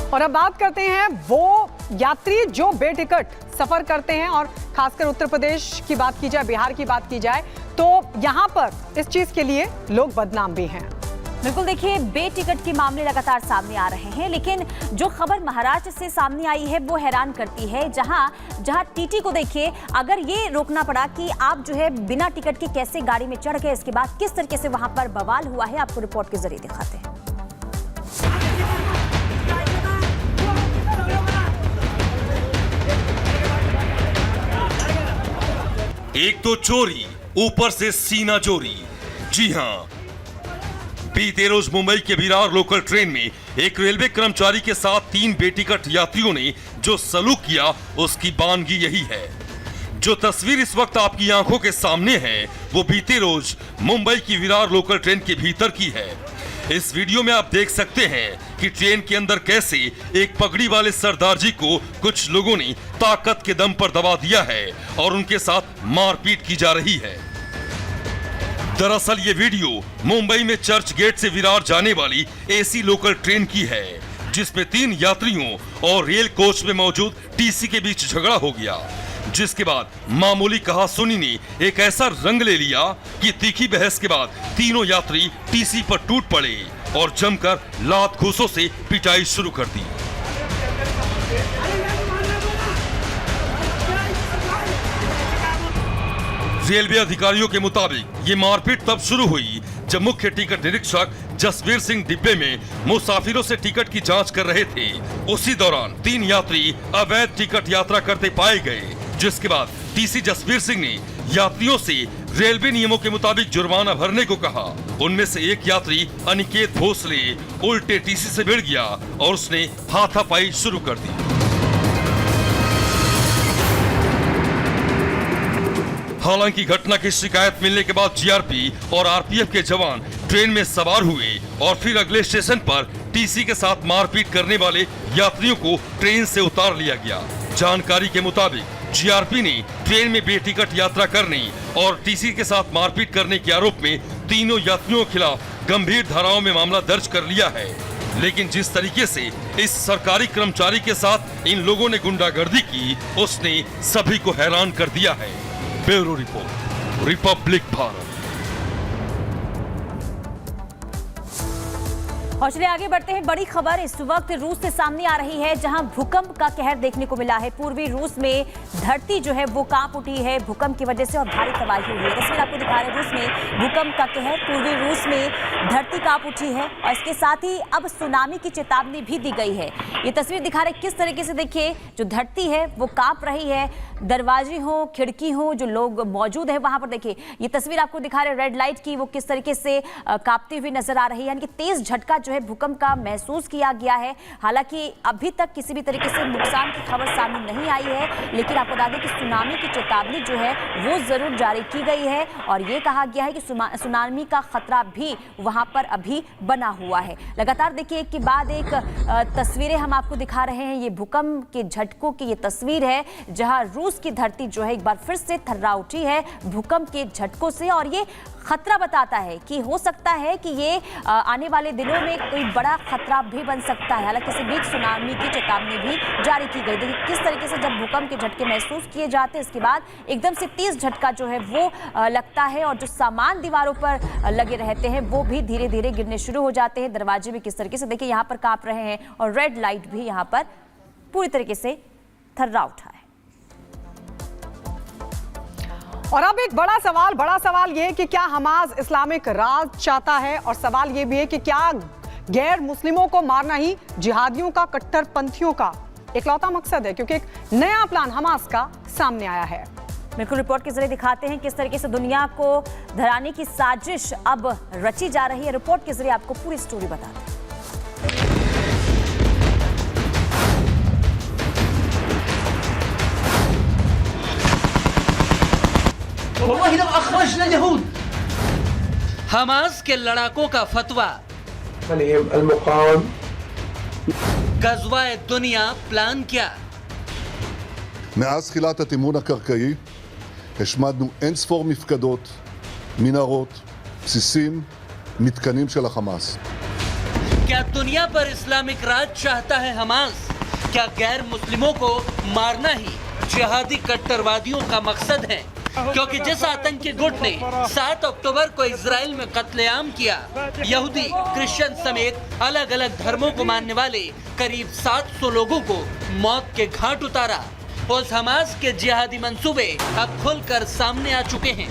और अब बात करते हैं वो यात्री जो बेटिकट सफर करते हैं, और खासकर उत्तर प्रदेश की बात की जाए, बिहार की बात की जाए, तो यहां पर इस चीज के लिए लोग बदनाम भी हैं। बिल्कुल, देखिए बेटिकट के मामले लगातार सामने आ रहे हैं, लेकिन जो खबर महाराष्ट्र से सामने आई है वो हैरान करती है। जहां टीटी को देखिए, अगर ये रोकना पड़ा कि आप जो है बिना टिकट के कैसे गाड़ी में चढ़ गए, इसके बाद किस तरीके से वहां पर बवाल हुआ है, आपको रिपोर्ट के जरिए दिखाते हैं। एक तो चोरी, ऊपर से सीना जोरी। जी हां, बीते रोज मुंबई के विरार लोकल ट्रेन में एक रेलवे कर्मचारी के साथ 3 बेटिकट यात्रियों ने जो सलूक किया, उसकी बानगी यही है। जो तस्वीर इस वक्त आपकी आंखों के सामने है, वो बीते रोज मुंबई की विरार लोकल ट्रेन के भीतर की है। इस वीडियो में आप देख सकते हैं कि ट्रेन के अंदर कैसे एक पगड़ी वाले सरदार जी को कुछ लोगों ने ताकत के दम पर दबा दिया है और उनके साथ मारपीट की जा रही है। दरअसल ये वीडियो मुंबई में चर्च गेट से विरार जाने वाली एसी लोकल ट्रेन की है, जिसमें 3 यात्रियों और रेल कोच में मौजूद टीसी के बीच झगड़ा हो गया, जिसके बाद मामूली कहासुनी ने एक ऐसा रंग ले लिया कि तीखी बहस के बाद तीनों यात्री टीसी पर टूट पड़े और जमकर लात घूंसों से पिटाई शुरू कर दी। रेलवे अधिकारियों के मुताबिक ये मारपीट तब शुरू हुई जब मुख्य टिकट निरीक्षक जसवीर सिंह डिब्बे में मुसाफिरों से टिकट की जांच कर रहे थे। उसी दौरान 3 यात्री अवैध टिकट यात्रा करते पाए गए, जिसके बाद टीसी जसवीर सिंह ने यात्रियों से रेलवे नियमों के मुताबिक जुर्माना भरने को कहा। उनमें से एक यात्री अनिकेत भोसले उल्टे टीसी से भिड़ गया और उसने हाथापाई शुरू कर दी। हालांकि घटना की शिकायत मिलने के बाद जीआरपी और आरपीएफ के जवान ट्रेन में सवार हुए और फिर अगले स्टेशन पर टीसी के साथ मारपीट करने वाले यात्रियों को ट्रेन से उतार लिया गया। जानकारी के मुताबिक जीआरपी ने ट्रेन में बेटिकट यात्रा करने और टीसी के साथ मारपीट करने के आरोप में तीनों यात्रियों के खिलाफ गंभीर धाराओं में मामला दर्ज कर लिया है। लेकिन जिस तरीके से इस सरकारी कर्मचारी के साथ इन लोगों ने गुंडागर्दी की, उसने सभी को हैरान कर दिया है। Bureau report, Republic Bharat. और चलिए आगे बढ़ते हैं। बड़ी खबर इस वक्त रूस से सामने आ रही है, जहां भूकंप का कहर देखने को मिला है। पूर्वी रूस में धरती जो है वो कांप उठी है भूकंप की वजह से और भारी तबाही हुई है। तस्वीर आपको दिखा रहे हैं, रूस में भूकंप का कहर, पूर्वी रूस में धरती कांप उठी है और इसके साथ ही अब सुनामी की चेतावनी भी दी गई है। ये तस्वीर दिखा रहे किस तरीके से, देखिए जो धरती है वो कांप रही है, दरवाजे हो, खिड़की हो, जो लोग मौजूद है वहां पर देखिए। ये तस्वीर आपको दिखा रहे रेड लाइट की, वो किस तरीके से कांपती हुई नजर आ रही है, यानी कि तेज झटका जो है भूकंप का महसूस किया गया है। हालांकि अभी तक किसी भी तरीके से नुकसान की खबर सामने नहीं आई है, लेकिन आपको बता दें कि सुनामी की चेतावनी जो है वो जरूर जारी की गई है और ये कहा गया है कि सुनामी का खतरा भी वहां पर अभी बना हुआ है। लगातार देखिए एक के बाद एक तस्वीरें हम आपको दिखा रहे हैं। ये भूकंप के झटकों की ये तस्वीर है, जहां रूस की धरती जो है एक बार फिर से थर्रा उठी है भूकंप के झटकों से, और ये खतरा बताता है कि हो सकता है कि ये आने वाले दिनों में कोई बड़ा खतरा भी बन सकता है। हालांकि इसी बीच सुनामी की चेतावनी भी जारी की गई। देखिए किस तरीके से जब भूकंप के झटके महसूस किए जाते हैं, इसके बाद एकदम से तेज झटका जो है वो लगता है और जो सामान दीवारों पर लगे रहते हैं वो भी धीरे धीरे गिरने शुरू हो जाते हैं। दरवाजे भी किस तरीके से देखिए यहाँ पर कांप रहे हैं और रेड लाइट भी यहाँ पर पूरी तरीके से थर्रा उठा है। और अब एक बड़ा सवाल ये कि क्या हमास इस्लामिक राज चाहता है, और सवाल ये भी है कि क्या गैर मुस्लिमों को मारना ही जिहादियों का, कट्टरपंथियों का इकलौता मकसद है, क्योंकि एक नया प्लान हमास का सामने आया है। बिल्कुल, रिपोर्ट के जरिए दिखाते हैं किस तरीके से दुनिया को धराने की साजिश अब रची जा रही है। रिपोर्ट के जरिए आपको पूरी स्टोरी बताते हैं। हमास के लड़ाकों का फतवा, गज़वा दुनिया प्लान क्या? מאז תחילת התמרון הקרקעי השמדנו אין ספור מפקדות, מנהרות, בסיסים, מתקנים של החמאס. क्या दुनिया पर इस्लामिक राज चाहता है हमास? क्या गैर मुस्लिमों को मारना ही जिहादी कट्टरवादियों का मकसद है? क्योंकि जिस आतंकी गुट ने 7 अक्टूबर को इजराइल में कत्लेआम किया, यहूदी, क्रिश्चियन समेत अलग अलग धर्मों को मानने वाले करीब 700 लोगों को मौत के घाट उतारा, उस हमास के जिहादी मंसूबे अब खुलकर सामने आ चुके हैं।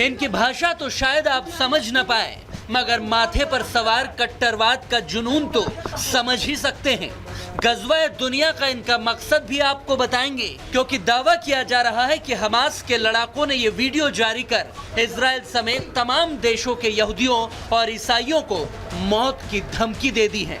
इनकी भाषा तो शायद आप समझ न पाए, मगर माथे पर सवार कट्टरवाद का जुनून तो समझ ही सकते हैं। गज़वा दुनिया का इनका मकसद भी आपको बताएंगे, क्योंकि दावा किया जा रहा है कि हमास के लड़ाकों ने ये वीडियो जारी कर इजराइल समेत तमाम देशों के यहूदियों और ईसाइयों को मौत की धमकी दे दी है।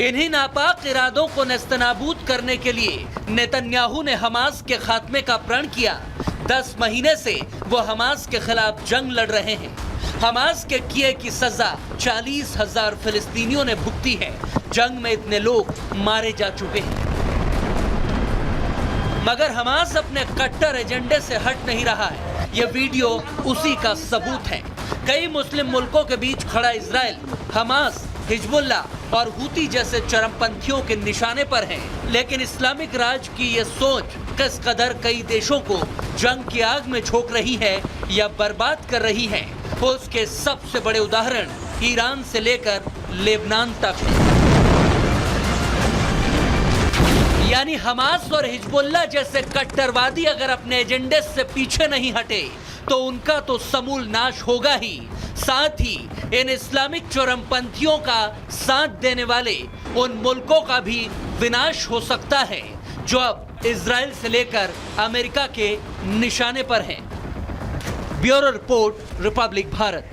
इन्हीं नापाक इरादों को नेस्तनाबूद करने के लिए नेतन्याहू ने हमास के खात्मे का प्रण किया। 10 महीने से वो हमास के खिलाफ जंग लड़ रहे हैं। हमास के किए की सजा 40,000 फिलिस्तीनियों ने भुगती है। जंग में इतने लोग मारे जा चुके हैं, मगर हमास अपने कट्टर एजेंडे से हट नहीं रहा है। ये वीडियो उसी का सबूत है। कई मुस्लिम मुल्कों के बीच खड़ा इजराइल हमास, हिजबुल्ला और हूती जैसे चरमपंथियों के निशाने पर है, लेकिन इस्लामिक राज की ये सोच किस कदर कई देशों को जंग की आग में झोंक रही है या बर्बाद कर रही है, उसके सबसे बड़े उदाहरण ईरान से लेकर लेबनान तक। यानी हमास और हिजबुल्ला जैसे कट्टरवादी अगर अपने एजेंडे से पीछे नहीं हटे तो उनका तो समूल नाश होगा ही, साथ ही इन इस्लामिक चरमपंथियों का साथ देने वाले उन मुल्कों का भी विनाश हो सकता है जो अब इजराइल से लेकर अमेरिका के निशाने पर हैं। Bureau report, Republic Bharat.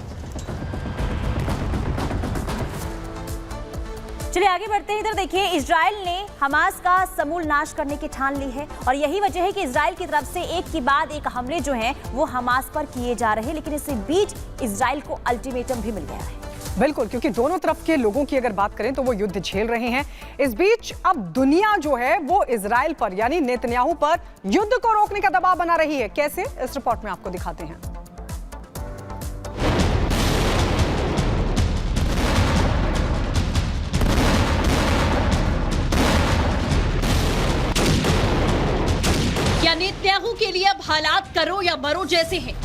चलिए आगे बढ़ते हैं। इधर देखिए, इजराइल ने हमास का समूल नाश करने की ठान ली है और यही वजह है कि इजराइल की तरफ से एक के बाद एक हमले जो हैं वो हमास पर किए जा रहे हैं, लेकिन इसके बीच इजराइल को अल्टीमेटम भी मिल गया है। बिल्कुल, क्योंकि दोनों तरफ के लोगों की अगर बात करें तो वो युद्ध झेल रहे हैं। इस बीच अब दुनिया जो है वो इजराइल पर यानी नेतन्याहू पर युद्ध को रोकने का दबाव बना रही है। कैसे, इस रिपोर्ट में आपको दिखाते हैं। क्या नेतन्याहू के लिए अब हालात करो या मरो जैसे हैं?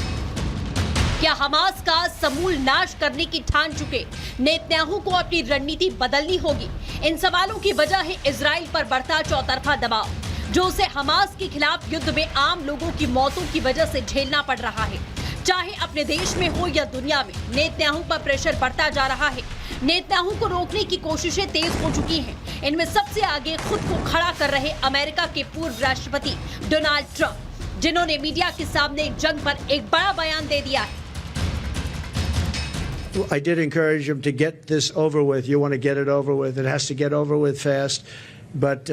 क्या हमास का समूल नाश करने की ठान चुके नेतन्याहू को अपनी रणनीति बदलनी होगी? इन सवालों की वजह है इजराइल पर बढ़ता चौतरफा दबाव, जो उसे हमास के खिलाफ युद्ध में आम लोगों की मौतों की वजह से झेलना पड़ रहा है। चाहे अपने देश में हो या दुनिया में, नेतन्याहू पर प्रेशर बढ़ता जा रहा है। नेतन्याहू को रोकने की कोशिशें तेज हो चुकी हैं। इनमें सबसे आगे खुद को खड़ा कर रहे अमेरिका के पूर्व राष्ट्रपति डोनाल्ड ट्रंप, जिन्होंने मीडिया के सामने जंग पर एक बड़ा बयान दे दिया है। I did encourage him to get this over with. You want to get it over with. It has to get over with fast. But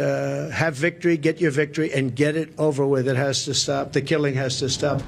have victory, get your victory, and get it over with. It has to stop. The killing has to stop.